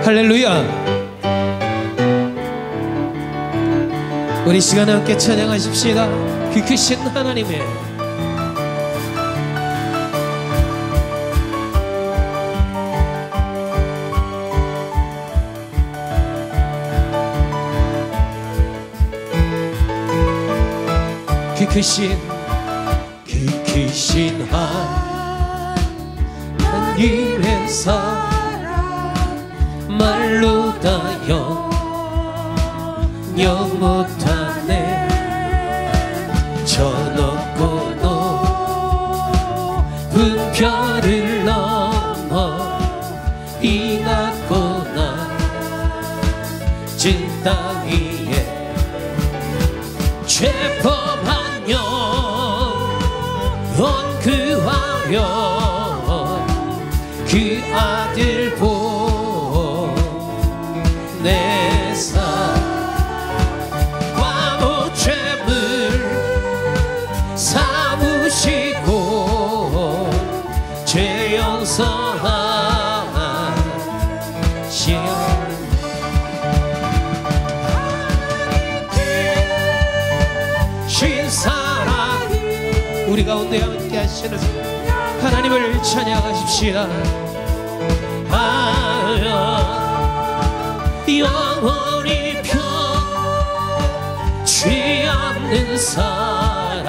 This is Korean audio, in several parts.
할렐루야. 우리 시간에 함께 찬양하십시다. 그 크신 하나님의 그 크신 하나님의 사랑 말로 다 영영 못하네. 저 높고 높은 별을 넘어 이 낮고 낮은 땅 위에 죄범한 영혼 구하여 그 아들 보내사 과모 죄물 삼으시고 죄 용서하신 사랑 우리 가운데 함께 하시는 하나님을 찬양하십시다. 영원히 변치 않는 사랑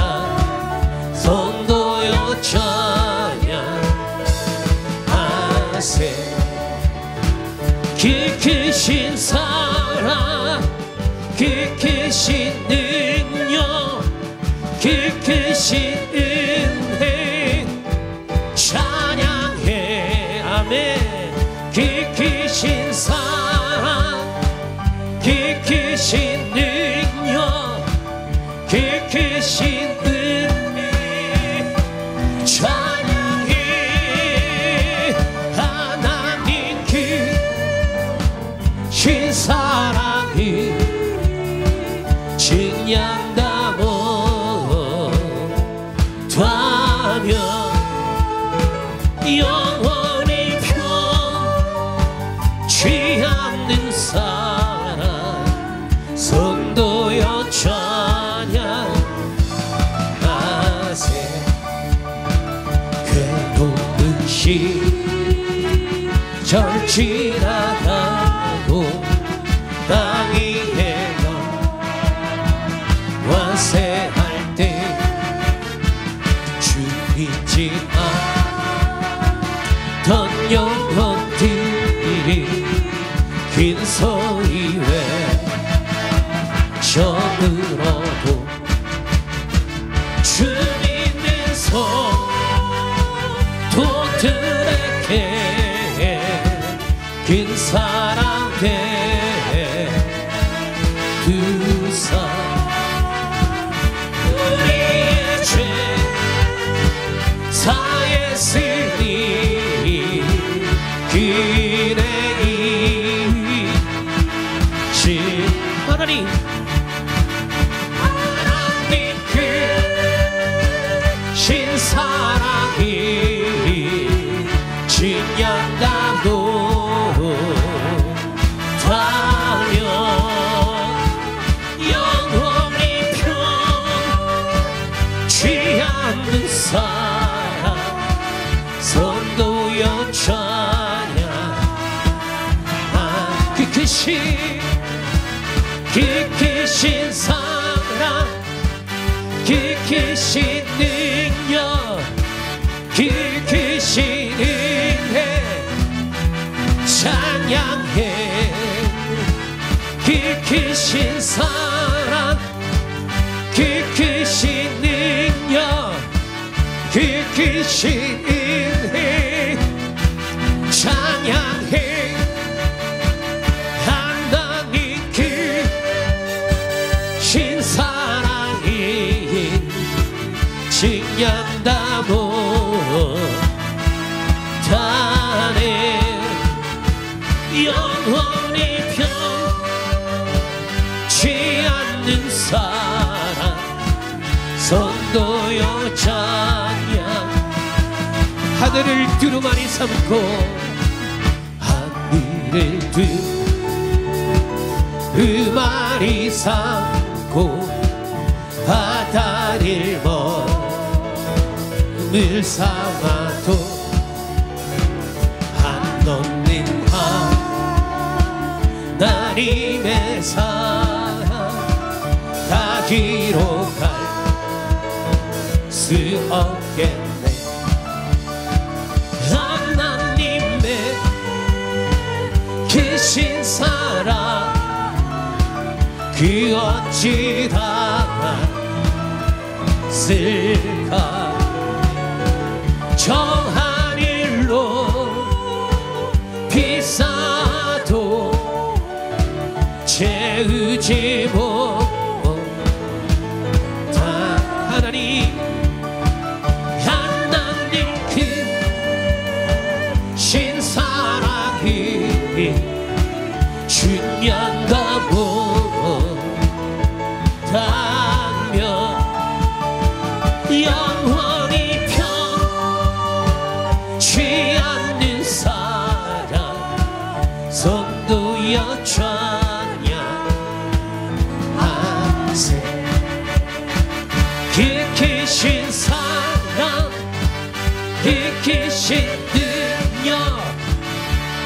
성도여 찬양하세. 그 크신 사랑 그 크신 능력 그 크신 은혜 찬양해. 아멘. 그 크신 사랑 그 크신 능력 그 크신 은혜 찬양해. 하나님 그 신 사랑이 증량다 못하며 영원히 변치 않는 사랑 성도여 찬양하세. 괴로운 시절 지나가고 땅 위에 완세할 때 죽이지 않던 영혼들이 긴 소리 외쳐들어도 주 믿는 성도들에게 긴 사랑 베푸사 우리의 죄 사했으니 그네 이신 하나님 그 신사랑이 증량다고 타면 영원히 변치 않는 사랑 성도여 찬양. 그 크신 사랑 그 크신 능력 그 크신 은혜 찬양해. 그 크신 사랑 그 크신 능력 그 크신 은혜 찬양해. 하나님 그 신사랑이 증량다 못하네. 영원히 변치 않는 사랑 성도여 찬양. 하늘을 두루마리 삼고 하늘 길을 두 마리 삼고 바다를 몸을 삼아도 한없는 하나님의 사랑 가지러 갈 수 없겠네. 하나님의 크신 사랑 그 어찌 담았을까. 저 하늘로 비싸도 채우지 못한 하나님 그 신사랑이 중요한가 보다며 영원히 편치 않는 사랑 성도여 찬양하세. 그 크신 사랑 그 크신 능력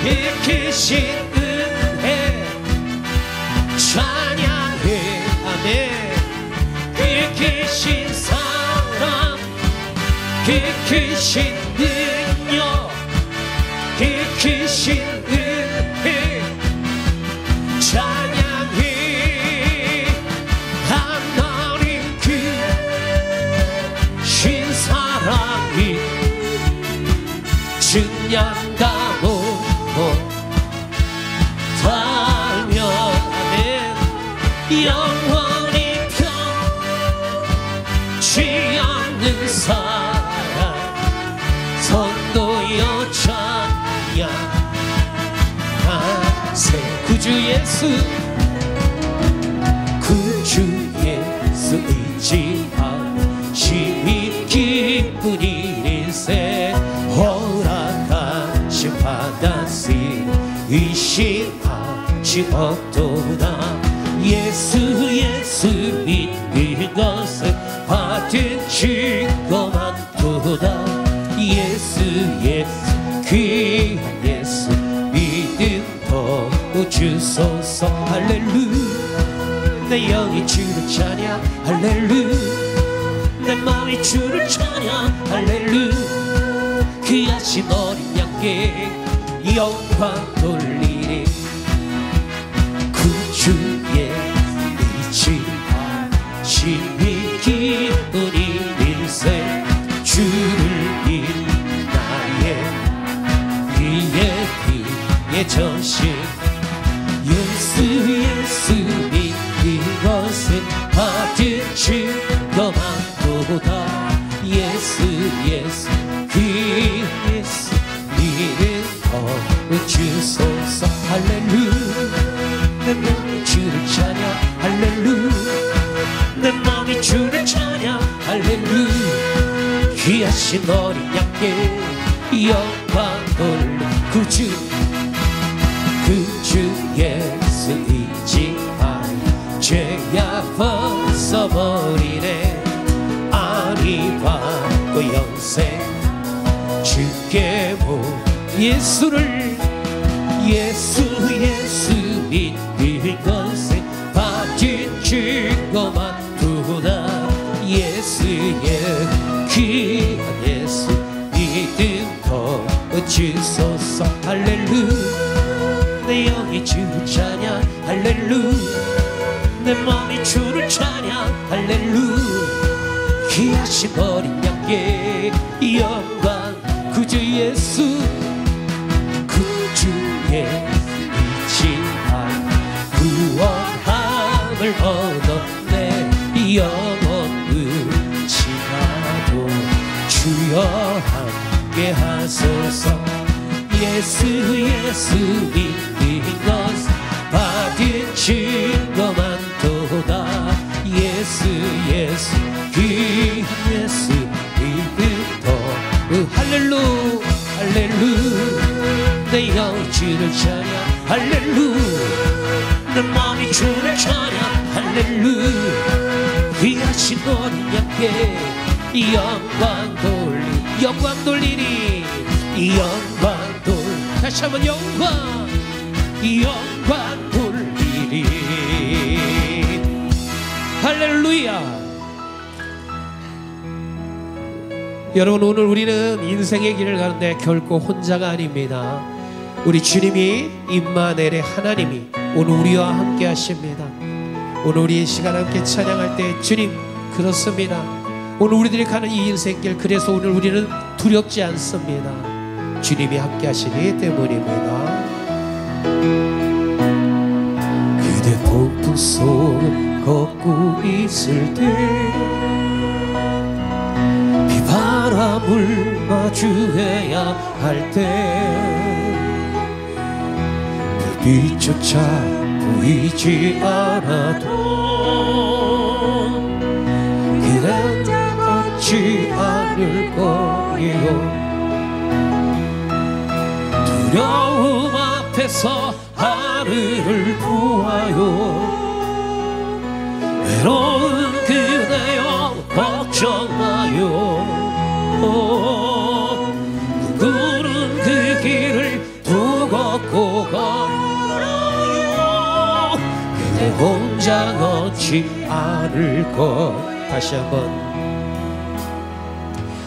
그 크신 은혜 찬양해. 아멘. 그 크신 사랑 그 크신 능력 그 크신 은혜 찬양해. 하나님 그 신사랑이 중요한가 보다며 영원히 편치 않는 사랑 성도여 찬양하세. 구주 예수 의지하심이 기쁜 일일세. 허락하심 받았으 의심하지 없도다. 예수 믿는 것은 받은 증거만도다. 예수 그 예수 믿음 더 주소서. 할렐루야. 내 영이 주를 찬양 할렐루야. 내 마음이 주를 찬양 할렐루야. 그 하신 어린 양께 영광 돌리리. 구주의 의지하심이 기쁜 일일세. 주를 인하여 그의 전신 예수 믿는 것은 받은 증거만보다. 예수 그 예수 믿음 더 주소서. 할렐루야. 내 마음이 주를 찬양 할렐루야. 내 마음이 주를 찬양 할렐루야. 귀하신 어린 양께 영광 돌려. 구주 예수 의지하여 죄야 벗어버리네. 아니 받고 영생 주께 모 예수를 예수 믿는 것은 받은 증거만도다. 예수 그 예수 믿음 더 주소서. 할렐루야. 내 영이 주를 찬양 할렐루야. 내 마음이 주를 찬양 할렐루야. 귀하신 어린 양께 영광. 구주 예수 의지하여 구원함을 얻었네. 영원 의지하도 주여 함께 하소서. 예수 믿는 것은 받은 증거만도다. 예수 그 예수 믿음 더. 할렐루야. 내 영이 주를 찬양 할렐루야. 내 마음이 주를 찬양 할렐루야. 귀하신 어린 양께 영광 돌리니 영광 다시 한번 영광 돌리리. 할렐루야. 여러분, 오늘 우리는 인생의 길을 가는데 결코 혼자가 아닙니다. 우리 주님이 임마누엘의 하나님이 오늘 우리와 함께 하십니다. 오늘 우리 이 시간 함께 찬양할 때 주님 그렇습니다. 오늘 우리들이 가는 이 인생길, 그래서 오늘 우리는 두렵지 않습니다. 주님이 함께 하시기 때문입니다. 그대 폭풍 속을 걷고 있을 때 비바람을 마주해야 할 때 불빛조차 보이지 않아도 그댄 걷지 않을 거예요. 두려움 앞에서 하늘을 보아요. 외로운 그대여 걱정 마요. 누구는 그 길을 또 걷고 가요. 그대 혼자 걷지 않을 것. 다시 한번.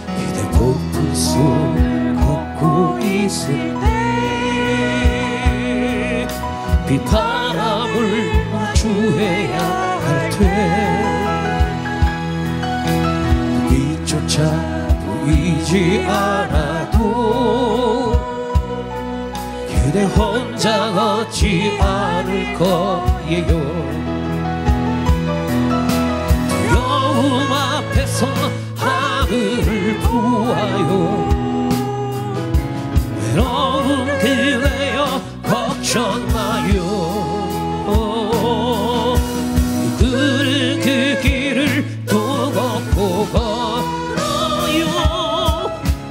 그대 폭풍 속 걷고 있을 때 비바람을 마주해야 할 때 빛조차 보이지 않아도 그대 혼자 걷지 않을 거예요. 두려움 앞에서 하늘을 보아요. 외로운 그대여 걱정 마요. 누구는 그 길을 또 걷고 걸어요.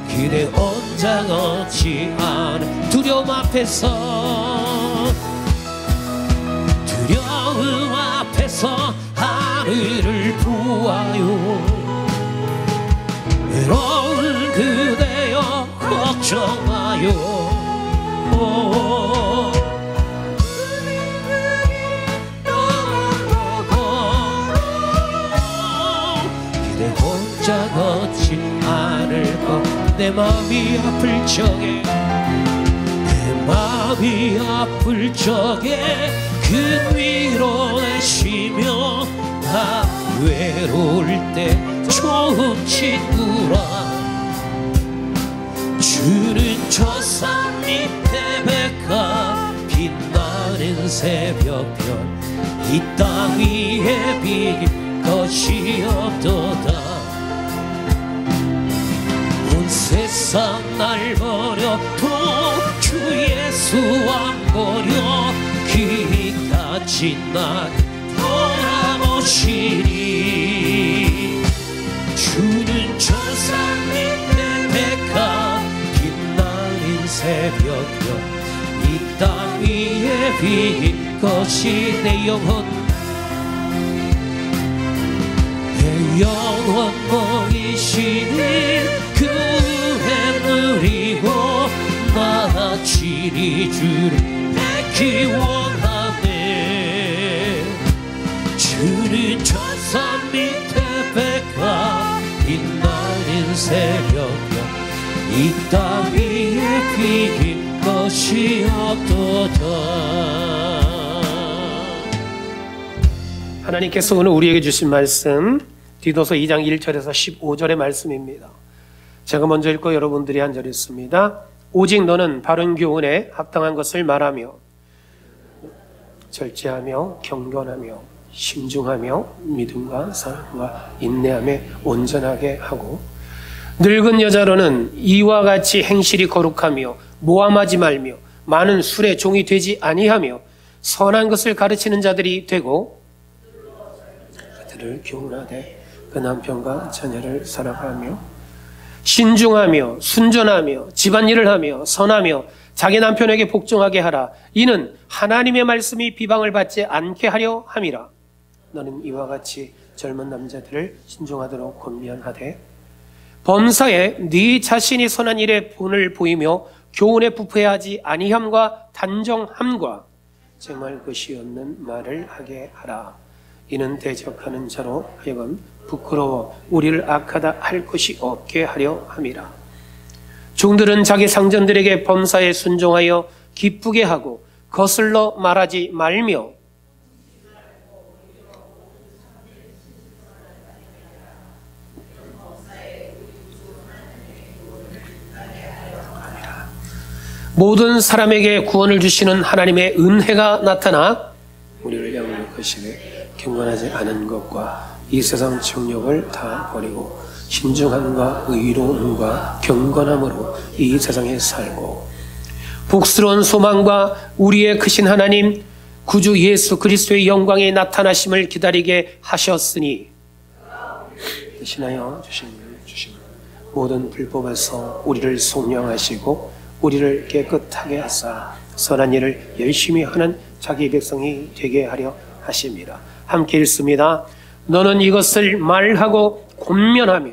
그대 혼자 걷지 않은 두려움 앞에서 하늘을 보아요. 외로운 그대여 걱정 마요. 그대 혼자 걷지 않을 것. 내 마음이 아플 적에 그 위로해주며 나 외로울 때 좋은 친구라. 주는 저 산 밑에 백화 빛나는 새벽별 이 땅 위에 비길 것이 없도다. 온 세상 날 버려도 주 예수 안 버려 그이까지 날 돌아보시니. 주는 저 산 밑에 백화 빛나는 새벽별 이 땅 위에 비길 것이 내 영혼 먹이시는 그 은혜 누리고 나아지리 주를 뵙기 원하네. 주는 저 산 밑에 백화 빛나는 새벽별 이 땅 위에 비길 것이 없도다. 하나님께서 오늘 우리에게 주신 말씀 디도서 2장 1절에서 15절의 말씀입니다. 제가 먼저 읽고 여러분들이 한 절 읽습니다. 오직 너는 바른 교훈에 합당한 것을 말하며 절제하며 경건하며 신중하며 믿음과 사랑과 인내함에 온전하게 하고 늙은 여자로는 이와 같이 행실이 거룩하며 모함하지 말며 많은 술의 종이 되지 아니하며 선한 것을 가르치는 자들이 되고 그들을 교훈하되 그 남편과 자녀를 사랑하며 신중하며 순전하며 집안일을 하며 선하며 자기 남편에게 복종하게 하라. 이는 하나님의 말씀이 비방을 받지 않게 하려 함이라. 너는 이와 같이 젊은 남자들을 신중하도록 권면하되 범사에 네 자신이 선한 일에 본을 보이며 교훈에 부패하지 아니함과 단정함과 정말 것이 없는 말을 하게 하라. 이는 대적하는 자로 하여금 부끄러워 우리를 악하다 할 것이 없게 하려 함이라. 종들은 자기 상전들에게 범사에 순종하여 기쁘게 하고 거슬러 말하지 말며 모든 사람에게 구원을 주시는 하나님의 은혜가 나타나 우리를 양육할 것이되 경건하지 않은 것과 이 세상 정욕을 다 버리고 신중함과 의로움과 경건함으로 이 세상에 살고 복스러운 소망과 우리의 크신 하나님 구주 예수 그리스도의 영광의 나타나심을 기다리게 하셨으니 대신하여 주신 모든 불법에서 우리를 속량하시고 우리를 깨끗하게 하사 선한 일을 열심히 하는 자기 백성이 되게 하려 하십니다. 함께 읽습니다. 너는 이것을 말하고 권면하며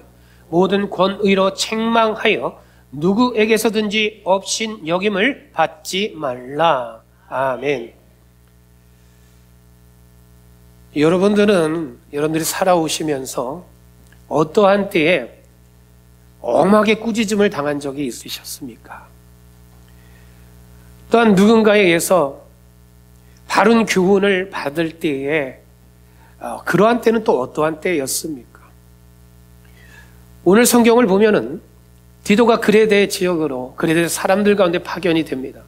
모든 권의로 책망하여 누구에게서든지 업신 여김을 받지 말라. 아멘. 여러분들이 살아오시면서 어떠한 때에 엄하게 꾸짖음을 당한 적이 있으셨습니까? 또한 누군가에 의해서 바른 교훈을 받을 때에 그러한 때는 또 어떠한 때였습니까? 오늘 성경을 보면은 디도가 그레데 지역으로 그레데 사람들 가운데 파견이 됩니다.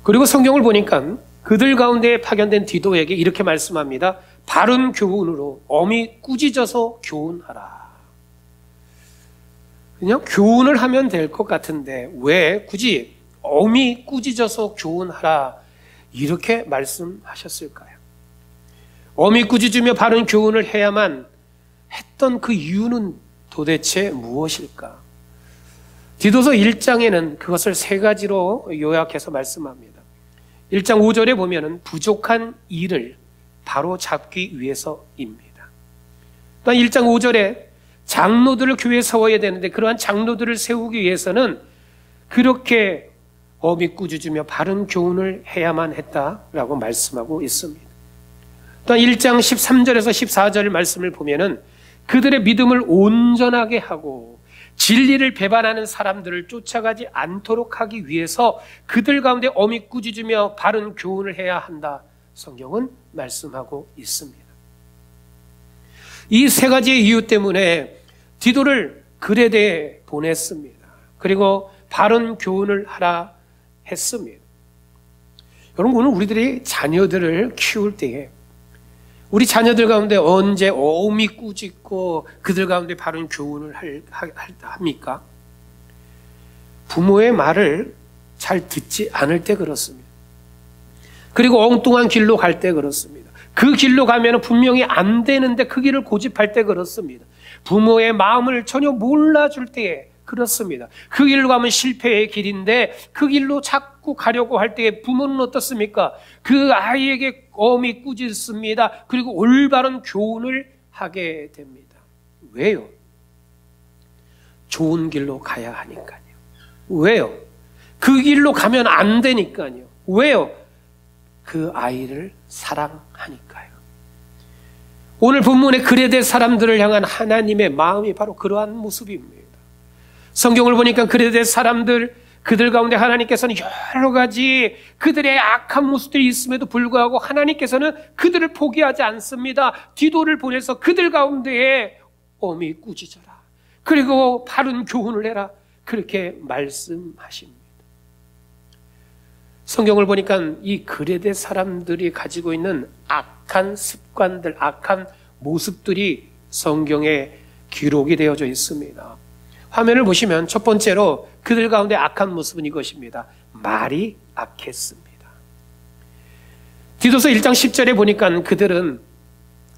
그리고 성경을 보니까 그들 가운데 파견된 디도에게 이렇게 말씀합니다. 바른 교훈으로 엄히 꾸짖어서 교훈하라. 그냥 교훈을 하면 될 것 같은데 왜 굳이 엄히 꾸짖어서 교훈하라 이렇게 말씀하셨을까요? 엄히 꾸짖으며 바른 교훈을 해야만 했던 그 이유는 도대체 무엇일까? 디도서 1장에는 그것을 세 가지로 요약해서 말씀합니다. 1장 5절에 보면은 부족한 일을 바로 잡기 위해서입니다. 또한 1장 5절에 장로들을 교회에 세워야 되는데 그러한 장로들을 세우기 위해서는 그렇게 엄히 꾸짖으며 바른 교훈을 해야만 했다라고 말씀하고 있습니다. 또한 1장 13절에서 14절 말씀을 보면은 그들의 믿음을 온전하게 하고 진리를 배반하는 사람들을 쫓아가지 않도록 하기 위해서 그들 가운데 엄히 꾸짖으며 바른 교훈을 해야 한다. 성경은 말씀하고 있습니다. 이 세 가지의 이유 때문에 디도를 그레데에 보냈습니다. 그리고 바른 교훈을 하라 했습니다. 여러분, 오늘 우리들이 자녀들을 키울 때에 우리 자녀들 가운데 언제 엄히 꾸짖고 그들 가운데 바른 교훈을 합니까? 부모의 말을 잘 듣지 않을 때 그렇습니다. 그리고 엉뚱한 길로 갈 때 그렇습니다. 그 길로 가면 분명히 안 되는데 그 길을 고집할 때 그렇습니다. 부모의 마음을 전혀 몰라줄 때에 그렇습니다. 그 길로 가면 실패의 길인데 그 길로 자꾸 가려고 할 때에 부모는 어떻습니까? 그 아이에게 엄히 꾸짖습니다. 그리고 올바른 교훈을 하게 됩니다. 왜요? 좋은 길로 가야 하니까요. 왜요? 그 길로 가면 안 되니까요. 왜요? 그 아이를 사랑하니까요. 오늘 본문의 그레데 사람들을 향한 하나님의 마음이 바로 그러한 모습입니다. 성경을 보니까 그레데 사람들, 그들 가운데 하나님께서는 여러 가지 그들의 악한 모습들이 있음에도 불구하고 하나님께서는 그들을 포기하지 않습니다. 디도를 보내서 그들 가운데에 엄히 꾸짖어라. 그리고 바른 교훈을 해라. 그렇게 말씀하십니다. 성경을 보니까 이 그레데 사람들이 가지고 있는 악한 습관들, 악한 모습들이 성경에 기록이 되어져 있습니다. 화면을 보시면 첫 번째로 그들 가운데 악한 모습은 이것입니다. 말이 악했습니다. 디도서 1장 10절에 보니까 그들은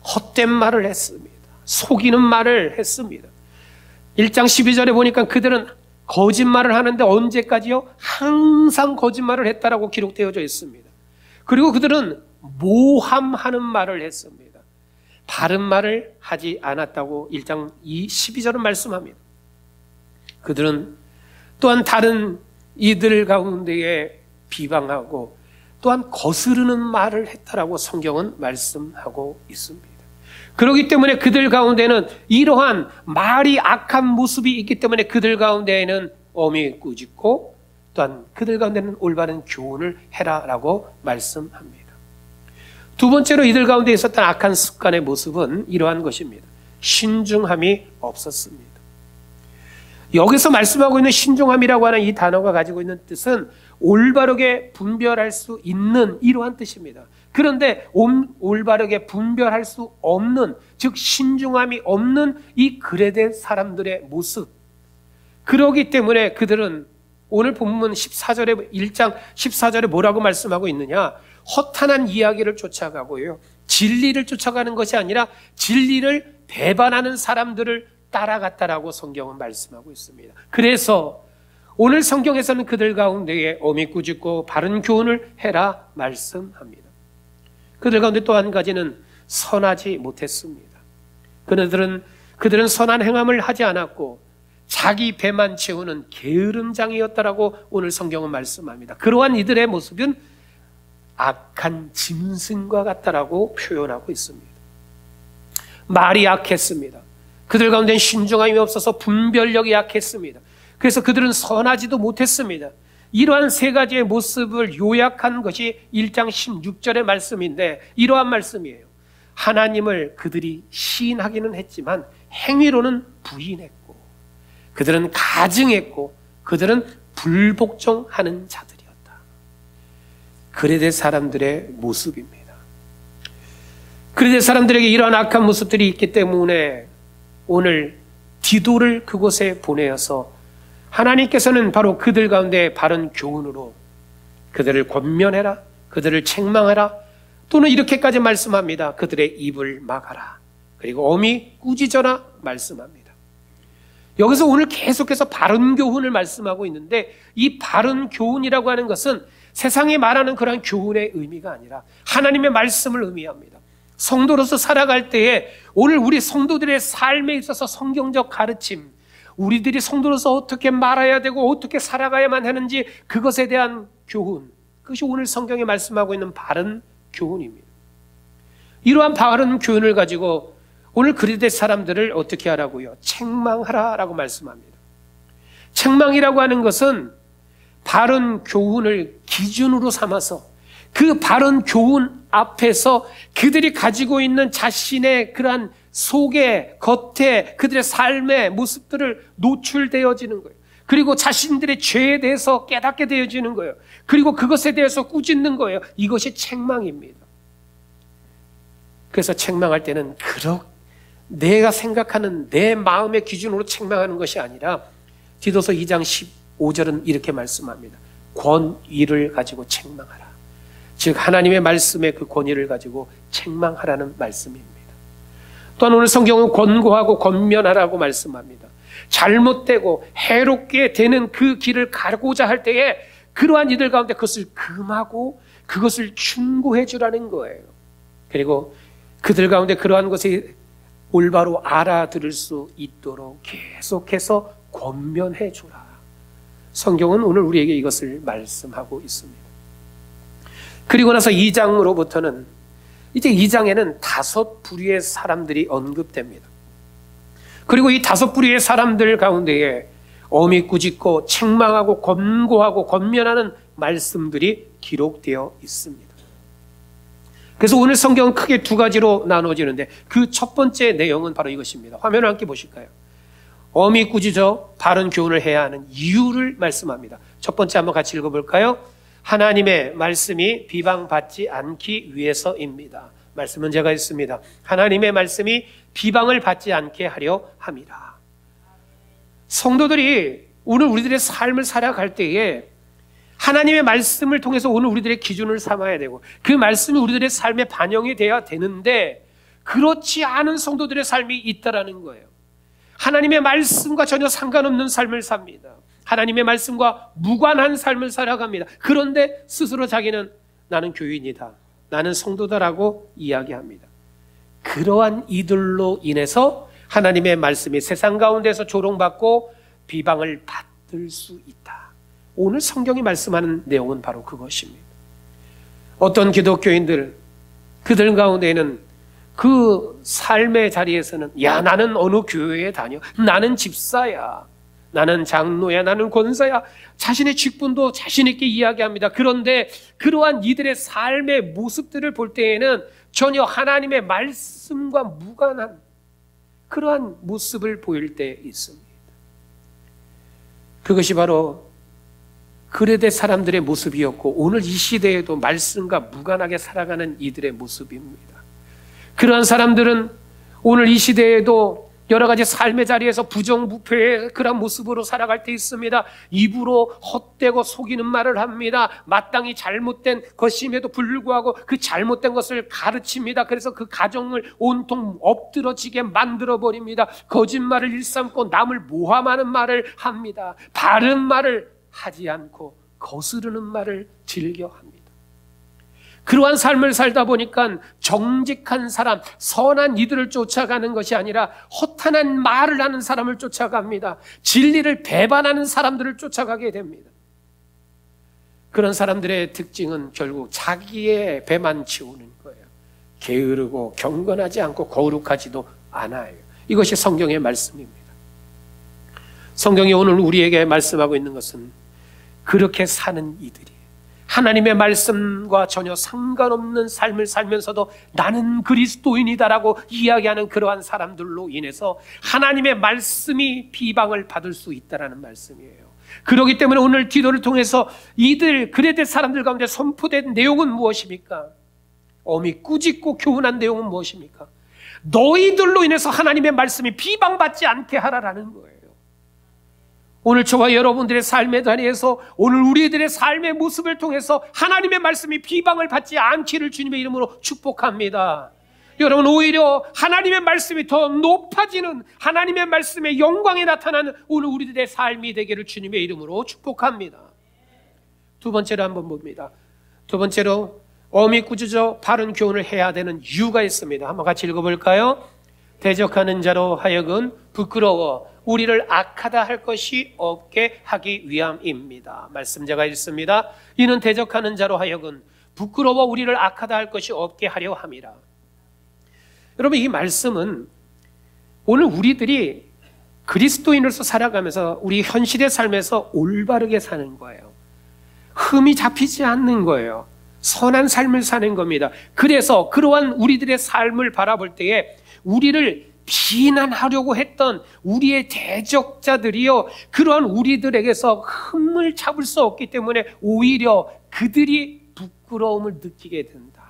헛된 말을 했습니다. 속이는 말을 했습니다. 1장 12절에 보니까 그들은 거짓말을 하는데 언제까지요? 항상 거짓말을 했다라고 기록되어져 있습니다. 그리고 그들은 모함하는 말을 했습니다. 바른 말을 하지 않았다고 1장 12절은 말씀합니다. 그들은 또한 다른 이들 가운데에 비방하고 또한 거스르는 말을 했다라고 성경은 말씀하고 있습니다. 그렇기 때문에 그들 가운데는 이러한 말이 악한 모습이 있기 때문에 그들 가운데에는 엄히 꾸짖고 또한 그들 가운데는 올바른 교훈을 해라라고 말씀합니다. 두 번째로 이들 가운데 있었던 악한 습관의 모습은 이러한 것입니다. 신중함이 없었습니다. 여기서 말씀하고 있는 신중함이라고 하는 이 단어가 가지고 있는 뜻은 올바르게 분별할 수 있는 이러한 뜻입니다. 그런데 올바르게 분별할 수 없는, 즉 신중함이 없는 이 그레데 사람들의 모습, 그러기 때문에 그들은 오늘 본문 14절에 1장 14절에 뭐라고 말씀하고 있느냐? 허탄한 이야기를 쫓아가고요, 진리를 쫓아가는 것이 아니라 진리를 배반하는 사람들을 따라갔다라고 성경은 말씀하고 있습니다. 그래서 오늘 성경에서는 그들 가운데에 엄히 꾸짖고 바른 교훈을 해라 말씀합니다. 그들 가운데 또 한 가지는 선하지 못했습니다. 그들은 선한 행함을 하지 않았고 자기 배만 채우는 게으름장이었다라고 오늘 성경은 말씀합니다. 그러한 이들의 모습은 악한 짐승과 같다라고 표현하고 있습니다. 말이 약했습니다. 그들 가운데는 신중함이 없어서 분별력이 약했습니다. 그래서 그들은 선하지도 못했습니다. 이러한 세 가지의 모습을 요약한 것이 1장 16절의 말씀인데 이러한 말씀이에요. 하나님을 그들이 시인하기는 했지만 행위로는 부인했고 그들은 가증했고 그들은 불복종하는 자들이었다. 그레데 사람들의 모습입니다. 그레데 사람들에게 이러한 악한 모습들이 있기 때문에 오늘 디도를 그곳에 보내어서 하나님께서는 바로 그들 가운데 바른 교훈으로 그들을 권면해라, 그들을 책망하라, 또는 이렇게까지 말씀합니다. 그들의 입을 막아라, 그리고 엄히 꾸짖어라 말씀합니다. 여기서 오늘 계속해서 바른 교훈을 말씀하고 있는데 이 바른 교훈이라고 하는 것은 세상이 말하는 그런 교훈의 의미가 아니라 하나님의 말씀을 의미합니다. 성도로서 살아갈 때에 오늘 우리 성도들의 삶에 있어서 성경적 가르침, 우리들이 성도로서 어떻게 말해야 되고 어떻게 살아가야만 하는지 그것에 대한 교훈, 그것이 오늘 성경에 말씀하고 있는 바른 교훈입니다. 이러한 바른 교훈을 가지고 오늘 그리스도의 사람들을 어떻게 하라고요? 책망하라라고 말씀합니다. 책망이라고 하는 것은 바른 교훈을 기준으로 삼아서 그 바른 교훈 앞에서 그들이 가지고 있는 자신의 그러한 속에, 겉에, 그들의 삶의 모습들을 노출되어지는 거예요. 그리고 자신들의 죄에 대해서 깨닫게 되어지는 거예요. 그리고 그것에 대해서 꾸짖는 거예요. 이것이 책망입니다. 그래서 책망할 때는 내가 생각하는 내 마음의 기준으로 책망하는 것이 아니라 디도서 2장 15절은 이렇게 말씀합니다. 권위를 가지고 책망하라. 즉 하나님의 말씀의 그 권위를 가지고 책망하라는 말씀입니다. 또한 오늘 성경은 권고하고 권면하라고 말씀합니다. 잘못되고 해롭게 되는 그 길을 가고자 할 때에 그러한 이들 가운데 그것을 금하고 그것을 충고해 주라는 거예요. 그리고 그들 가운데 그러한 것이 올바로 알아들을 수 있도록 계속해서 권면해 주라. 성경은 오늘 우리에게 이것을 말씀하고 있습니다. 그리고 나서 2장으로부터는 이제 2장에는 5부류의 사람들이 언급됩니다. 그리고 이 5부류의 사람들 가운데에 엄히 꾸짖고 책망하고 권고하고 권면하는 말씀들이 기록되어 있습니다. 그래서 오늘 성경은 크게 두 가지로 나눠지는데 그 첫 번째 내용은 바로 이것입니다. 화면을 함께 보실까요? 엄히 꾸짖어 바른 교훈을 해야 하는 이유를 말씀합니다. 첫 번째 한번 같이 읽어볼까요? 하나님의 말씀이 비방받지 않기 위해서입니다. 말씀은 제가 있습니다. 하나님의 말씀이 비방을 받지 않게 하려 함이라. 성도들이 오늘 우리들의 삶을 살아갈 때에 하나님의 말씀을 통해서 오늘 우리들의 기준을 삼아야 되고 그 말씀이 우리들의 삶에 반영이 돼야 되는데 그렇지 않은 성도들의 삶이 있다라는 거예요. 하나님의 말씀과 전혀 상관없는 삶을 삽니다. 하나님의 말씀과 무관한 삶을 살아갑니다. 그런데 스스로 자기는 나는 교인이다, 나는 성도다라고 이야기합니다. 그러한 이들로 인해서 하나님의 말씀이 세상 가운데서 조롱받고 비방을 받을 수 있다. 오늘 성경이 말씀하는 내용은 바로 그것입니다. 어떤 기독교인들, 그들 가운데에는 그 삶의 자리에서는 야, 나는 어느 교회에 다녀, 나는 집사야, 나는 장로야, 나는 권사야, 자신의 직분도 자신 있게 이야기합니다. 그런데 그러한 이들의 삶의 모습들을 볼 때에는 전혀 하나님의 말씀과 무관한 그러한 모습을 보일 때 있습니다. 그것이 바로 그레데 사람들의 모습이었고 오늘 이 시대에도 말씀과 무관하게 살아가는 이들의 모습입니다. 그러한 사람들은 오늘 이 시대에도 여러 가지 삶의 자리에서 부정부패의 그런 모습으로 살아갈 때 있습니다. 입으로 헛되고 속이는 말을 합니다. 마땅히 잘못된 것임에도 불구하고 그 잘못된 것을 가르칩니다. 그래서 그 가정을 온통 엎드러지게 만들어버립니다. 거짓말을 일삼고 남을 모함하는 말을 합니다. 바른 말을 하지 않고 거스르는 말을 즐겨합니다. 그러한 삶을 살다 보니까 정직한 사람, 선한 이들을 쫓아가는 것이 아니라 허탄한 말을 하는 사람을 쫓아갑니다. 진리를 배반하는 사람들을 쫓아가게 됩니다. 그런 사람들의 특징은 결국 자기의 배만 채우는 거예요. 게으르고 경건하지 않고 거룩하지도 않아요. 이것이 성경의 말씀입니다. 성경이 오늘 우리에게 말씀하고 있는 것은 그렇게 사는 이들이 하나님의 말씀과 전혀 상관없는 삶을 살면서도 나는 그리스도인이다라고 이야기하는 그러한 사람들로 인해서 하나님의 말씀이 비방을 받을 수 있다라는 말씀이에요. 그렇기 때문에 오늘 디도를 통해서 이들 그레데 사람들 가운데 선포된 내용은 무엇입니까? 엄히 꾸짖고 교훈한 내용은 무엇입니까? 너희들로 인해서 하나님의 말씀이 비방받지 않게 하라라는 거예요. 오늘 저와 여러분들의 삶의 자리에서 오늘 우리들의 삶의 모습을 통해서 하나님의 말씀이 비방을 받지 않기를 주님의 이름으로 축복합니다. 여러분, 오히려 하나님의 말씀이 더 높아지는 하나님의 말씀의 영광이 나타나는 오늘 우리들의 삶이 되기를 주님의 이름으로 축복합니다. 두 번째로 한번 봅니다. 두 번째로 엄히 꾸짖어 바른 교훈을 해야 되는 이유가 있습니다. 한번 같이 읽어볼까요? 대적하는 자로 하여금 부끄러워 우리를 악하다 할 것이 없게 하기 위함입니다. 말씀 제가 읽습니다. 이는 대적하는 자로 하여금 부끄러워 우리를 악하다 할 것이 없게 하려 함이라. 여러분, 이 말씀은 오늘 우리들이 그리스도인으로서 살아가면서 우리 현실의 삶에서 올바르게 사는 거예요. 흠이 잡히지 않는 거예요. 선한 삶을 사는 겁니다. 그래서 그러한 우리들의 삶을 바라볼 때에 우리를 비난하려고 했던 우리의 대적자들이요, 그러한 우리들에게서 흠을 잡을 수 없기 때문에 오히려 그들이 부끄러움을 느끼게 된다.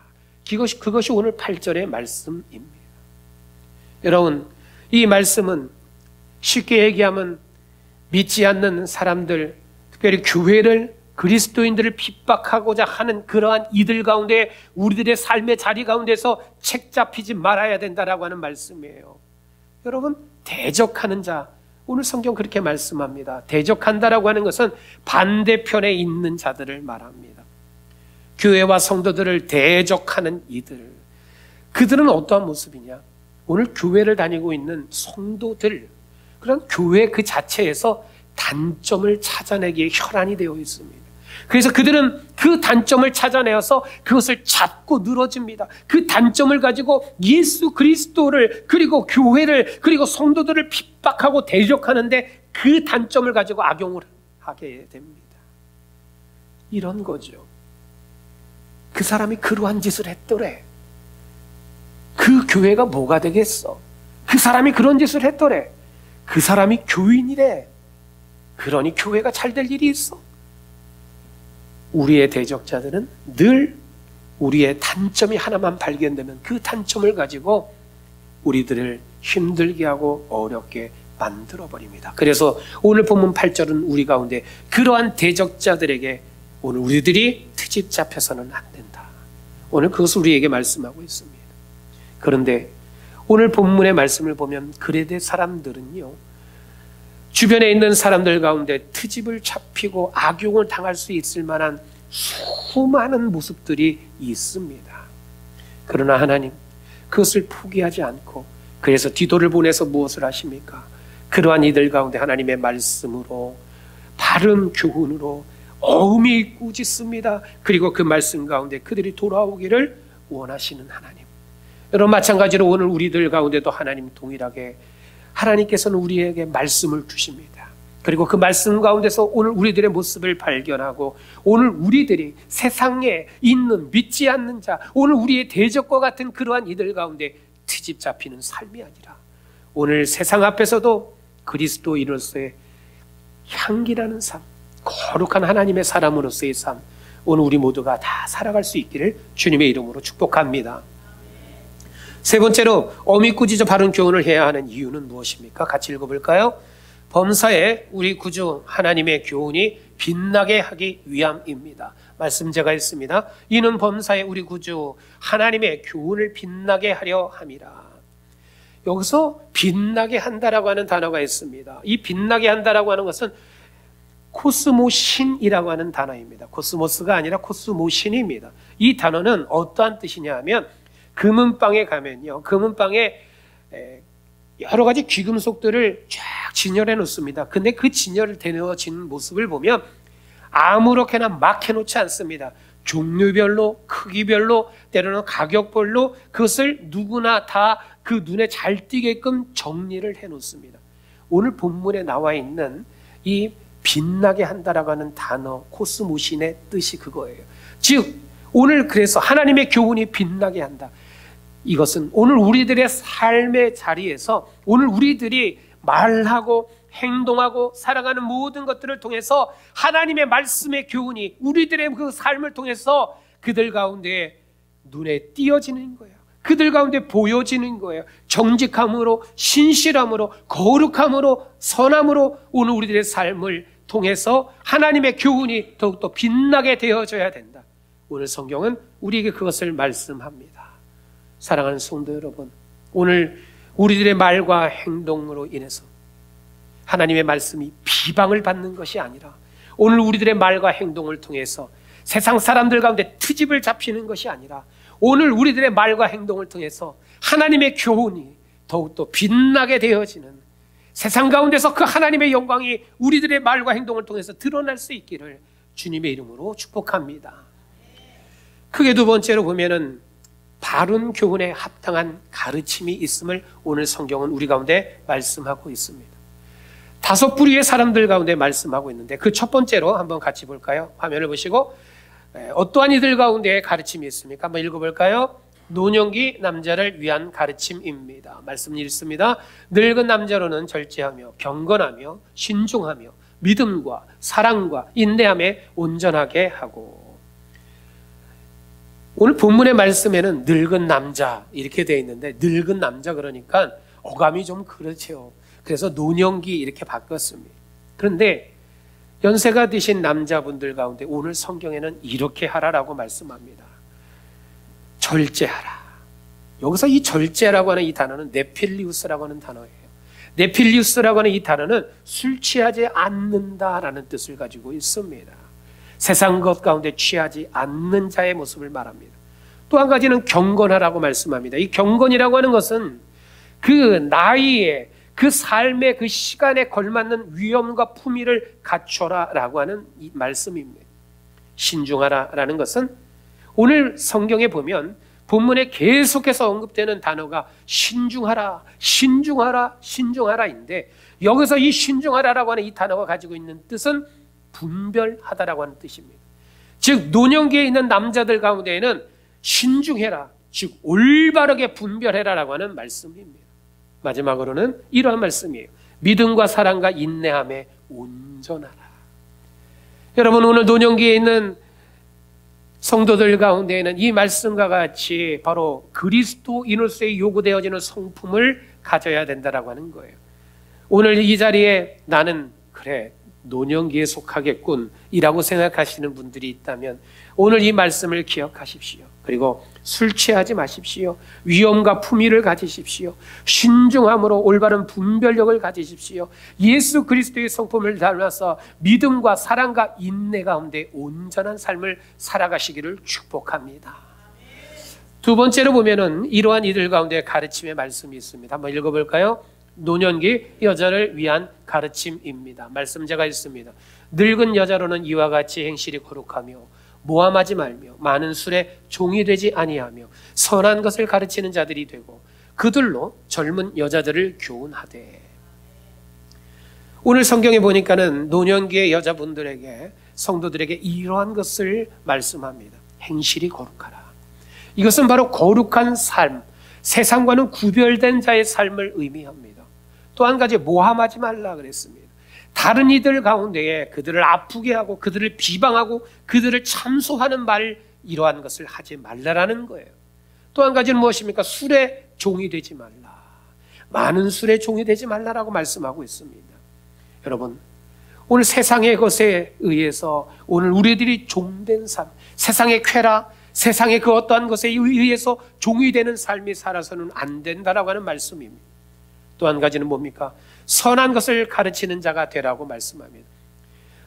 그것이 오늘 8절의 말씀입니다. 여러분, 이 말씀은 쉽게 얘기하면 믿지 않는 사람들, 특별히 교회를, 그리스도인들을 핍박하고자 하는 그러한 이들 가운데 우리들의 삶의 자리 가운데서 책 잡히지 말아야 된다라고 하는 말씀이에요. 여러분, 대적하는 자, 오늘 성경 그렇게 말씀합니다. 대적한다라고 하는 것은 반대편에 있는 자들을 말합니다. 교회와 성도들을 대적하는 이들, 그들은 어떠한 모습이냐? 오늘 교회를 다니고 있는 성도들, 그런 교회 그 자체에서 단점을 찾아내기에 혈안이 되어 있습니다. 그래서 그들은 그 단점을 찾아내어서 그것을 잡고 늘어집니다. 그 단점을 가지고 예수 그리스도를, 그리고 교회를, 그리고 성도들을 핍박하고 대적하는데 그 단점을 가지고 악용을 하게 됩니다. 이런 거죠. 그 사람이 그러한 짓을 했더래. 그 교회가 뭐가 되겠어? 그 사람이 그런 짓을 했더래. 그 사람이 교인이래. 그러니 교회가 잘 될 일이 있어? 우리의 대적자들은 늘 우리의 단점이 하나만 발견되면 그 단점을 가지고 우리들을 힘들게 하고 어렵게 만들어버립니다. 그래서 오늘 본문 8절은 우리 가운데 그러한 대적자들에게 오늘 우리들이 트집 잡혀서는 안 된다. 오늘 그것을 우리에게 말씀하고 있습니다. 그런데 오늘 본문의 말씀을 보면 그레데 사람들은요, 주변에 있는 사람들 가운데 트집을 잡히고 악용을 당할 수 있을 만한 수많은 모습들이 있습니다. 그러나 하나님, 그것을 포기하지 않고, 그래서 디도를 보내서 무엇을 하십니까? 그러한 이들 가운데 하나님의 말씀으로, 바른 교훈으로 어음이 꾸짖습니다. 그리고 그 말씀 가운데 그들이 돌아오기를 원하시는 하나님. 여러분, 마찬가지로 오늘 우리들 가운데도 하나님 동일하게 하나님께서는 우리에게 말씀을 주십니다. 그리고 그 말씀 가운데서 오늘 우리들의 모습을 발견하고, 오늘 우리들이 세상에 있는 믿지 않는 자, 오늘 우리의 대적과 같은 그러한 이들 가운데 트집 잡히는 삶이 아니라, 오늘 세상 앞에서도 그리스도인으로서의 향기라는 삶, 거룩한 하나님의 사람으로서의 삶, 오늘 우리 모두가 다 살아갈 수 있기를 주님의 이름으로 축복합니다. 세 번째로 어미 꾸짖어 바른 교훈을 해야 하는 이유는 무엇입니까? 같이 읽어볼까요? 범사에 우리 구주 하나님의 교훈이 빛나게 하기 위함입니다. 말씀 제가 읽습니다. 이는 범사에 우리 구주 하나님의 교훈을 빛나게 하려 함이라. 여기서 빛나게 한다라고 하는 단어가 있습니다. 이 빛나게 한다라고 하는 것은 코스모신이라고 하는 단어입니다. 코스모스가 아니라 코스모신입니다. 이 단어는 어떠한 뜻이냐 하면, 금은방에 가면요, 금은방에 여러 가지 귀금속들을 쫙 진열해 놓습니다. 근데 그 진열을 되어진 모습을 보면 아무렇게나 막 해놓지 않습니다. 종류별로, 크기별로, 때로는 가격별로 그것을 누구나 다 그 눈에 잘 띄게끔 정리를 해 놓습니다. 오늘 본문에 나와 있는 이 빛나게 한다라고 하는 단어, 코스모신의 뜻이 그거예요. 즉, 오늘 그래서 하나님의 교훈이 빛나게 한다. 이것은 오늘 우리들의 삶의 자리에서, 오늘 우리들이 말하고 행동하고 살아가는 모든 것들을 통해서 하나님의 말씀의 교훈이 우리들의 그 삶을 통해서 그들 가운데 눈에 띄어지는 거예요. 그들 가운데 보여지는 거예요. 정직함으로, 신실함으로, 거룩함으로, 선함으로 오늘 우리들의 삶을 통해서 하나님의 교훈이 더욱더 빛나게 되어져야 된다. 오늘 성경은 우리에게 그것을 말씀합니다. 사랑하는 성도 여러분, 오늘 우리들의 말과 행동으로 인해서 하나님의 말씀이 비방을 받는 것이 아니라, 오늘 우리들의 말과 행동을 통해서 세상 사람들 가운데 트집을 잡히는 것이 아니라, 오늘 우리들의 말과 행동을 통해서 하나님의 교훈이 더욱더 빛나게 되어지는, 세상 가운데서 그 하나님의 영광이 우리들의 말과 행동을 통해서 드러날 수 있기를 주님의 이름으로 축복합니다. 크게 두 번째로 보면은 바른 교훈에 합당한 가르침이 있음을 오늘 성경은 우리 가운데 말씀하고 있습니다. 다섯 부류의 사람들 가운데 말씀하고 있는데, 그 첫 번째로 한번 같이 볼까요? 화면을 보시고, 어떠한 이들 가운데 가르침이 있습니까? 한번 읽어볼까요? 노년기 남자를 위한 가르침입니다. 말씀 읽습니다. 늙은 남자로는 절제하며 경건하며 신중하며 믿음과 사랑과 인내함에 온전하게 하고. 오늘 본문의 말씀에는 늙은 남자 이렇게 되어 있는데, 늙은 남자 그러니까 어감이 좀 그렇죠. 그래서 노년기 이렇게 바꿨습니다. 그런데 연세가 드신 남자분들 가운데 오늘 성경에는 이렇게 하라라고 말씀합니다. 절제하라. 여기서 이 절제라고 하는 이 단어는 네필리우스라고 하는 단어예요. 네필리우스라고 하는 이 단어는 술 취하지 않는다라는 뜻을 가지고 있습니다. 세상 것 가운데 취하지 않는 자의 모습을 말합니다. 또 한 가지는 경건하라고 말씀합니다. 이 경건이라고 하는 것은 그 나이에, 그 삶의 그 시간에 걸맞는 위엄과 품위를 갖춰라라고 하는 이 말씀입니다. 신중하라라는 것은 오늘 성경에 보면 본문에 계속해서 언급되는 단어가 신중하라, 신중하라, 신중하라인데, 여기서 이 신중하라라고 하는 이 단어가 가지고 있는 뜻은 분별하다라고 하는 뜻입니다. 즉, 노년기에 있는 남자들 가운데에는 신중해라, 즉 올바르게 분별해라라고 하는 말씀입니다. 마지막으로는 이러한 말씀이에요. 믿음과 사랑과 인내함에 온전하라. 여러분, 오늘 노년기에 있는 성도들 가운데에는 이 말씀과 같이 바로 그리스도인으로서의 요구되어지는 성품을 가져야 된다라고 하는 거예요. 오늘 이 자리에 나는 그래, 노년기에 속하겠군이라고 생각하시는 분들이 있다면 오늘 이 말씀을 기억하십시오. 그리고 술 취하지 마십시오. 위엄과 품위를 가지십시오. 신중함으로 올바른 분별력을 가지십시오. 예수 그리스도의 성품을 닮아서 믿음과 사랑과 인내 가운데 온전한 삶을 살아가시기를 축복합니다. 두 번째로 보면은 이러한 이들 가운데 가르침의 말씀이 있습니다. 한번 읽어볼까요? 노년기 여자를 위한 가르침입니다. 말씀 제가 읽습니다. 늙은 여자로는 이와 같이 행실이 거룩하며 모함하지 말며 많은 술에 종이 되지 아니하며 선한 것을 가르치는 자들이 되고 그들로 젊은 여자들을 교훈하되. 오늘 성경에 보니까는 노년기의 여자분들에게, 성도들에게 이러한 것을 말씀합니다. 행실이 거룩하라. 이것은 바로 거룩한 삶, 세상과는 구별된 자의 삶을 의미합니다. 또 한 가지, 모함하지 말라 그랬습니다. 다른 이들 가운데에 그들을 아프게 하고 그들을 비방하고 그들을 참소하는 말, 이러한 것을 하지 말라라는 거예요. 또 한 가지는 무엇입니까? 술에 종이 되지 말라. 많은 술에 종이 되지 말라라고 말씀하고 있습니다. 여러분, 오늘 세상의 것에 의해서 오늘 우리들이 종된 삶, 세상의 쾌락, 세상의 그 어떠한 것에 의해서 종이 되는 삶이 살아서는 안 된다라고 하는 말씀입니다. 또 한 가지는 뭡니까? 선한 것을 가르치는 자가 되라고 말씀합니다.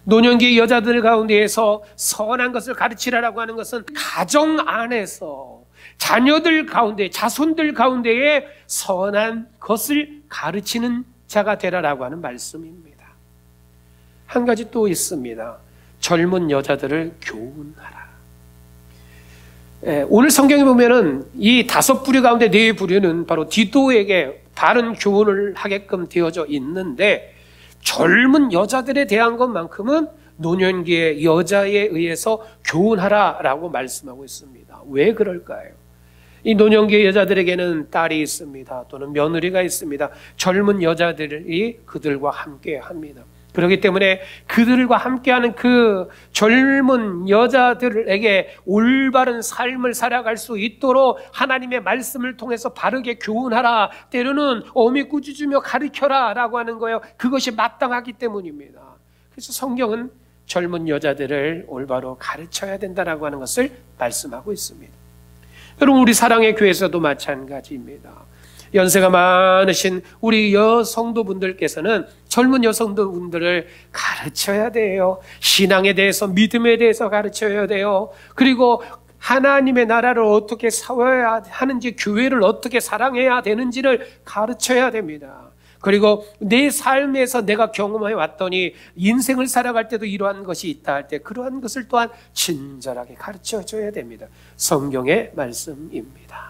노년기 여자들 가운데에서 선한 것을 가르치라라고 하는 것은 가정 안에서 자녀들 가운데, 자손들 가운데에 선한 것을 가르치는 자가 되라라고 하는 말씀입니다. 한 가지 또 있습니다. 젊은 여자들을 교훈하라. 오늘 성경에 보면은 이 5부류 가운데 4부류는 바로 디도에게 바른 교훈을 하게끔 되어져 있는데, 젊은 여자들에 대한 것만큼은 노년기의 여자에 의해서 교훈하라라고 말씀하고 있습니다. 왜 그럴까요? 이 노년기의 여자들에게는 딸이 있습니다. 또는 며느리가 있습니다. 젊은 여자들이 그들과 함께 합니다. 그렇기 때문에 그들과 함께하는 그 젊은 여자들에게 올바른 삶을 살아갈 수 있도록 하나님의 말씀을 통해서 바르게 교훈하라, 때로는 어미 꾸짖으며 가르쳐라 라고 하는 거예요. 그것이 마땅하기 때문입니다. 그래서 성경은 젊은 여자들을 올바로 가르쳐야 된다라고 하는 것을 말씀하고 있습니다. 여러분, 우리 사랑의 교회에서도 마찬가지입니다. 연세가 많으신 우리 여성도분들께서는 젊은 여성도분들을 가르쳐야 돼요. 신앙에 대해서, 믿음에 대해서 가르쳐야 돼요. 그리고 하나님의 나라를 어떻게 세워야 하는지, 교회를 어떻게 사랑해야 되는지를 가르쳐야 됩니다. 그리고 내 삶에서 내가 경험해 왔더니 인생을 살아갈 때도 이러한 것이 있다 할 때 그러한 것을 또한 친절하게 가르쳐줘야 됩니다. 성경의 말씀입니다.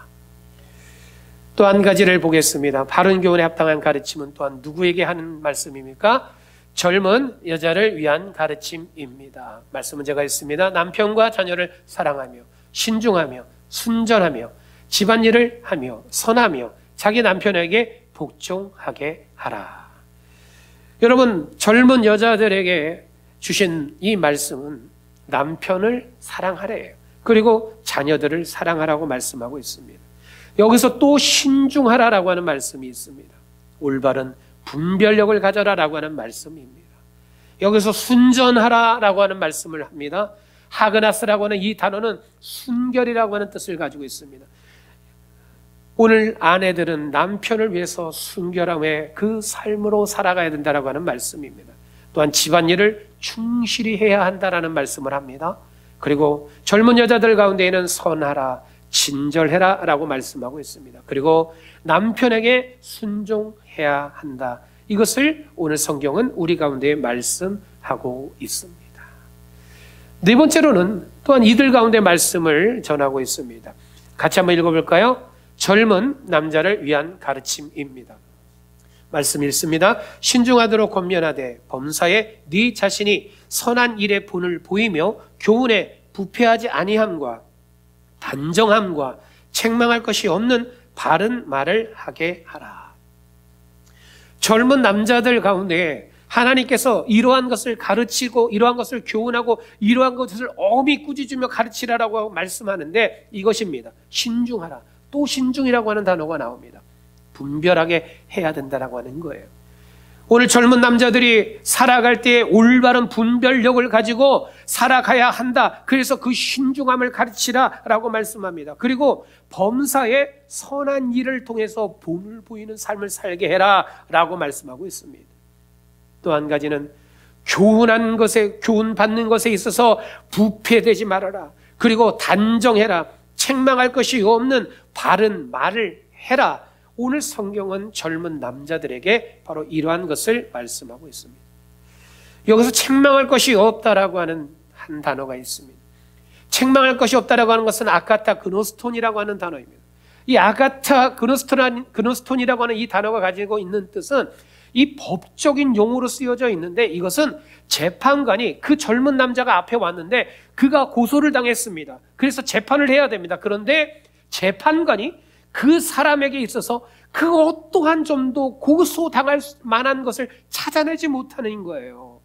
또 한 가지를 보겠습니다. 바른 교훈에 합당한 가르침은 또한 누구에게 하는 말씀입니까? 젊은 여자를 위한 가르침입니다. 말씀은 제가 있습니다. 남편과 자녀를 사랑하며 신중하며 순전하며 집안일을 하며 선하며 자기 남편에게 복종하게 하라. 여러분, 젊은 여자들에게 주신 이 말씀은 남편을 사랑하래요. 그리고 자녀들을 사랑하라고 말씀하고 있습니다. 여기서 또 신중하라라고 하는 말씀이 있습니다. 올바른 분별력을 가져라라고 하는 말씀입니다. 여기서 순전하라라고 하는 말씀을 합니다. 하그나스라고 하는 이 단어는 순결이라고 하는 뜻을 가지고 있습니다. 오늘 아내들은 남편을 위해서 순결함의 그 삶으로 살아가야 된다라고 하는 말씀입니다. 또한 집안일을 충실히 해야 한다라는 말씀을 합니다. 그리고 젊은 여자들 가운데에는 선하라, 친절해라 라고 말씀하고 있습니다. 그리고 남편에게 순종해야 한다. 이것을 오늘 성경은 우리 가운데 말씀하고 있습니다. 네 번째로는 또한 이들 가운데 말씀을 전하고 있습니다. 같이 한번 읽어볼까요? 젊은 남자를 위한 가르침입니다. 말씀 읽습니다. 신중하도록 권면하되 범사에 네 자신이 선한 일의 본을 보이며 교훈에 부패하지 아니함과 단정함과 책망할 것이 없는 바른 말을 하게 하라. 젊은 남자들 가운데 하나님께서 이러한 것을 가르치고 이러한 것을 교훈하고 이러한 것을 엄히 꾸짖으며 가르치라라고 말씀하는데 이것입니다. 신중하라. 또 신중이라고 하는 단어가 나옵니다. 분별하게 해야 된다라고 하는 거예요. 오늘 젊은 남자들이 살아갈 때 올바른 분별력을 가지고 살아가야 한다. 그래서 그 신중함을 가르치라 라고 말씀합니다. 그리고 범사에 선한 일을 통해서 본을 보이는 삶을 살게 해라 라고 말씀하고 있습니다. 또 한 가지는 교훈받는 것에 있어서 부패되지 말아라. 그리고 단정해라. 책망할 것이 없는 바른 말을 해라. 오늘 성경은 젊은 남자들에게 바로 이러한 것을 말씀하고 있습니다. 여기서 책망할 것이 없다라고 하는 한 단어가 있습니다. 책망할 것이 없다라고 하는 것은 아가타 그노스톤이라고 하는 단어입니다. 이 아가타 그노스톤이라고 하는 이 단어가 가지고 있는 뜻은 이 법적인 용어로 쓰여져 있는데, 이것은 재판관이 그 젊은 남자가 앞에 왔는데 그가 고소를 당했습니다. 그래서 재판을 해야 됩니다. 그런데 재판관이 그 사람에게 있어서 그 어떠한 점도 고소당할 만한 것을 찾아내지 못하는 거예요.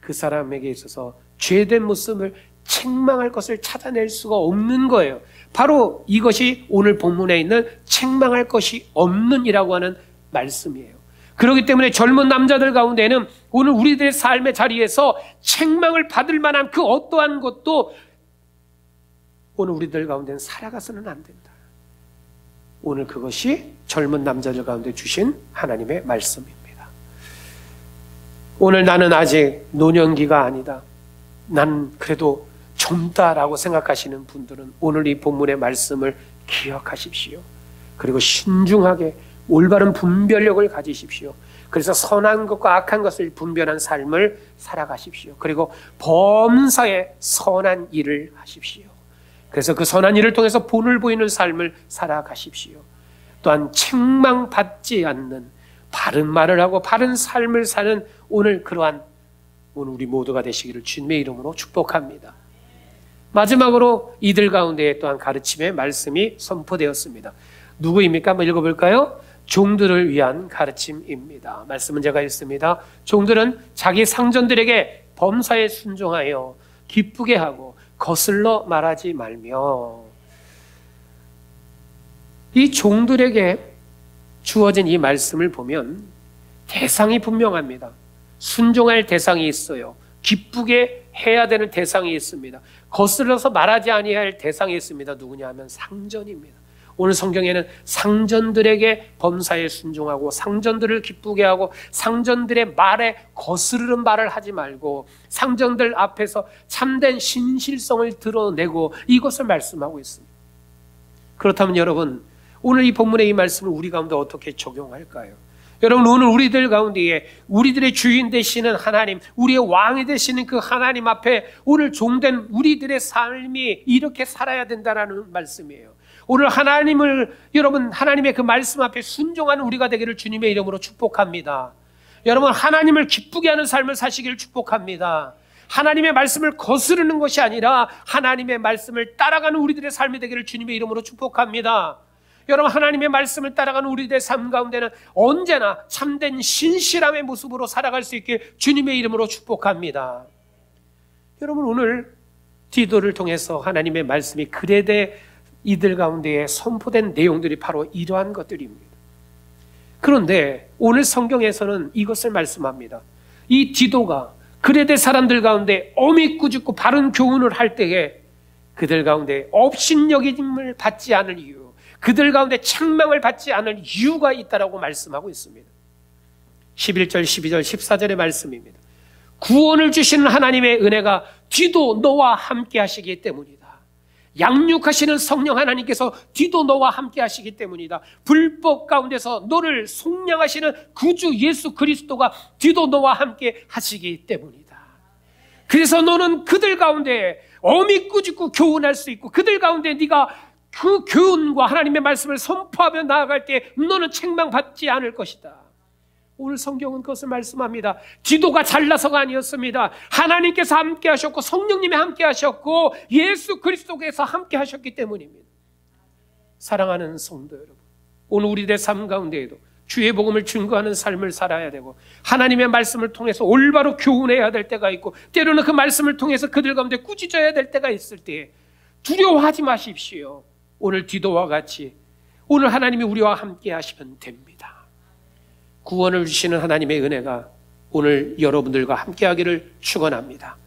그 사람에게 있어서 죄된 모습을 책망할 것을 찾아낼 수가 없는 거예요. 바로 이것이 오늘 본문에 있는 책망할 것이 없는이라고 하는 말씀이에요. 그렇기 때문에 젊은 남자들 가운데는 오늘 우리들의 삶의 자리에서 책망을 받을 만한 그 어떠한 것도 오늘 우리들 가운데는 살아가서는 안 된다. 오늘 그것이 젊은 남자들 가운데 주신 하나님의 말씀입니다. 오늘 나는 아직 노년기가 아니다, 난 그래도 젊다라고 생각하시는 분들은 오늘 이 본문의 말씀을 기억하십시오. 그리고 신중하게 올바른 분별력을 가지십시오. 그래서 선한 것과 악한 것을 분별한 삶을 살아가십시오. 그리고 범사에 선한 일을 하십시오. 그래서 그 선한 일을 통해서 본을 보이는 삶을 살아가십시오. 또한 책망받지 않는 바른 말을 하고 바른 삶을 사는 오늘 우리 모두가 되시기를 주님의 이름으로 축복합니다. 마지막으로 이들 가운데 또한 가르침의 말씀이 선포되었습니다. 누구입니까? 한번 읽어볼까요? 종들을 위한 가르침입니다. 말씀은 제가 읽습니다. 종들은 자기 상전들에게 범사에 순종하여 기쁘게 하고 거슬러 말하지 말며. 이 종들에게 주어진 이 말씀을 보면 대상이 분명합니다. 순종할 대상이 있어요. 기쁘게 해야 되는 대상이 있습니다. 거슬러서 말하지 아니할 대상이 있습니다. 누구냐 하면 상전입니다. 오늘 성경에는 상전들에게 범사에 순종하고 상전들을 기쁘게 하고 상전들의 말에 거스르는 말을 하지 말고 상전들 앞에서 참된 신실성을 드러내고 이것을 말씀하고 있습니다. 그렇다면 여러분, 오늘 이 본문의 이 말씀을 우리 가운데 어떻게 적용할까요? 여러분, 오늘 우리들 가운데에 우리들의 주인 되시는 하나님, 우리의 왕이 되시는 그 하나님 앞에 오늘 종된 우리들의 삶이 이렇게 살아야 된다는 말씀이에요. 오늘 여러분 하나님의 그 말씀 앞에 순종하는 우리가 되기를 주님의 이름으로 축복합니다. 여러분, 하나님을 기쁘게 하는 삶을 사시기를 축복합니다. 하나님의 말씀을 거스르는 것이 아니라 하나님의 말씀을 따라가는 우리들의 삶이 되기를 주님의 이름으로 축복합니다. 여러분, 하나님의 말씀을 따라가는 우리들의 삶 가운데는 언제나 참된 신실함의 모습으로 살아갈 수 있게 주님의 이름으로 축복합니다. 여러분, 오늘 디도를 통해서 하나님의 말씀이 그레데 이들 가운데에 선포된 내용들이 바로 이러한 것들입니다. 그런데 오늘 성경에서는 이것을 말씀합니다. 이 디도가 그레데 사람들 가운데 엄히 꾸짖고 바른 교훈을 할 때에 그들 가운데 업신여김을 받지 않을 이유, 그들 가운데 책망을 받지 않을 이유가 있다라고 말씀하고 있습니다. 11절, 12절, 14절의 말씀입니다. 구원을 주시는 하나님의 은혜가 디도 너와 함께 하시기 때문이다. 양육하시는 성령 하나님께서 디도 너와 함께 하시기 때문이다. 불법 가운데서 너를 속량하시는 구주 예수 그리스도가 디도 너와 함께 하시기 때문이다. 그래서 너는 그들 가운데 엄히 꾸짖고 교훈할 수 있고, 그들 가운데 네가 그 교훈과 하나님의 말씀을 선포하며 나아갈 때 너는 책망받지 않을 것이다. 오늘 성경은 그것을 말씀합니다. 디도가 잘나서가 아니었습니다. 하나님께서 함께 하셨고 성령님이 함께 하셨고 예수 그리스도께서 함께 하셨기 때문입니다. 사랑하는 성도 여러분, 오늘 우리들의 삶 가운데에도 주의 복음을 증거하는 삶을 살아야 되고 하나님의 말씀을 통해서 올바로 교훈해야 될 때가 있고, 때로는 그 말씀을 통해서 그들 가운데 꾸짖어야 될 때가 있을 때 두려워하지 마십시오. 오늘 디도와 같이 오늘 하나님이 우리와 함께 하시면 됩니다. 구원을 주시는 하나님의 은혜가 오늘 여러분들과 함께하기를 축원합니다.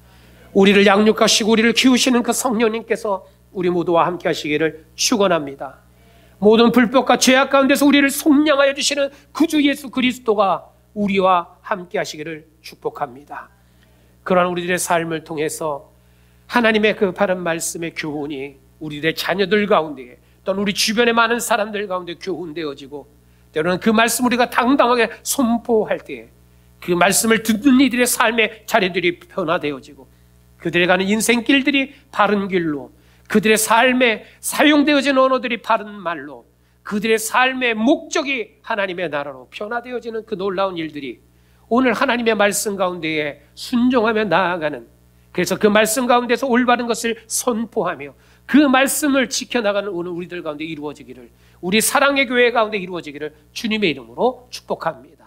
우리를 양육하시고 우리를 키우시는 그 성령님께서 우리 모두와 함께하시기를 축원합니다. 모든 불법과 죄악 가운데서 우리를 속량하여 주시는 구주 예수 그리스도가 우리와 함께하시기를 축복합니다. 그러한 우리들의 삶을 통해서 하나님의 그 바른 말씀의 교훈이 우리들의 자녀들 가운데 또는 우리 주변의 많은 사람들 가운데 교훈되어지고 때로는 그 말씀 우리가 당당하게 선포할 때에 그 말씀을 듣는 이들의 삶의 자리들이 변화되어지고 그들이 가는 인생길들이 바른 길로, 그들의 삶에 사용되어지는 언어들이 바른 말로, 그들의 삶의 목적이 하나님의 나라로 변화되어지는 그 놀라운 일들이 오늘 하나님의 말씀 가운데에 순종하며 나아가는, 그래서 그 말씀 가운데서 올바른 것을 선포하며 그 말씀을 지켜나가는 오늘 우리들 가운데 이루어지기를, 우리 사랑의 교회 가운데 이루어지기를 주님의 이름으로 축복합니다.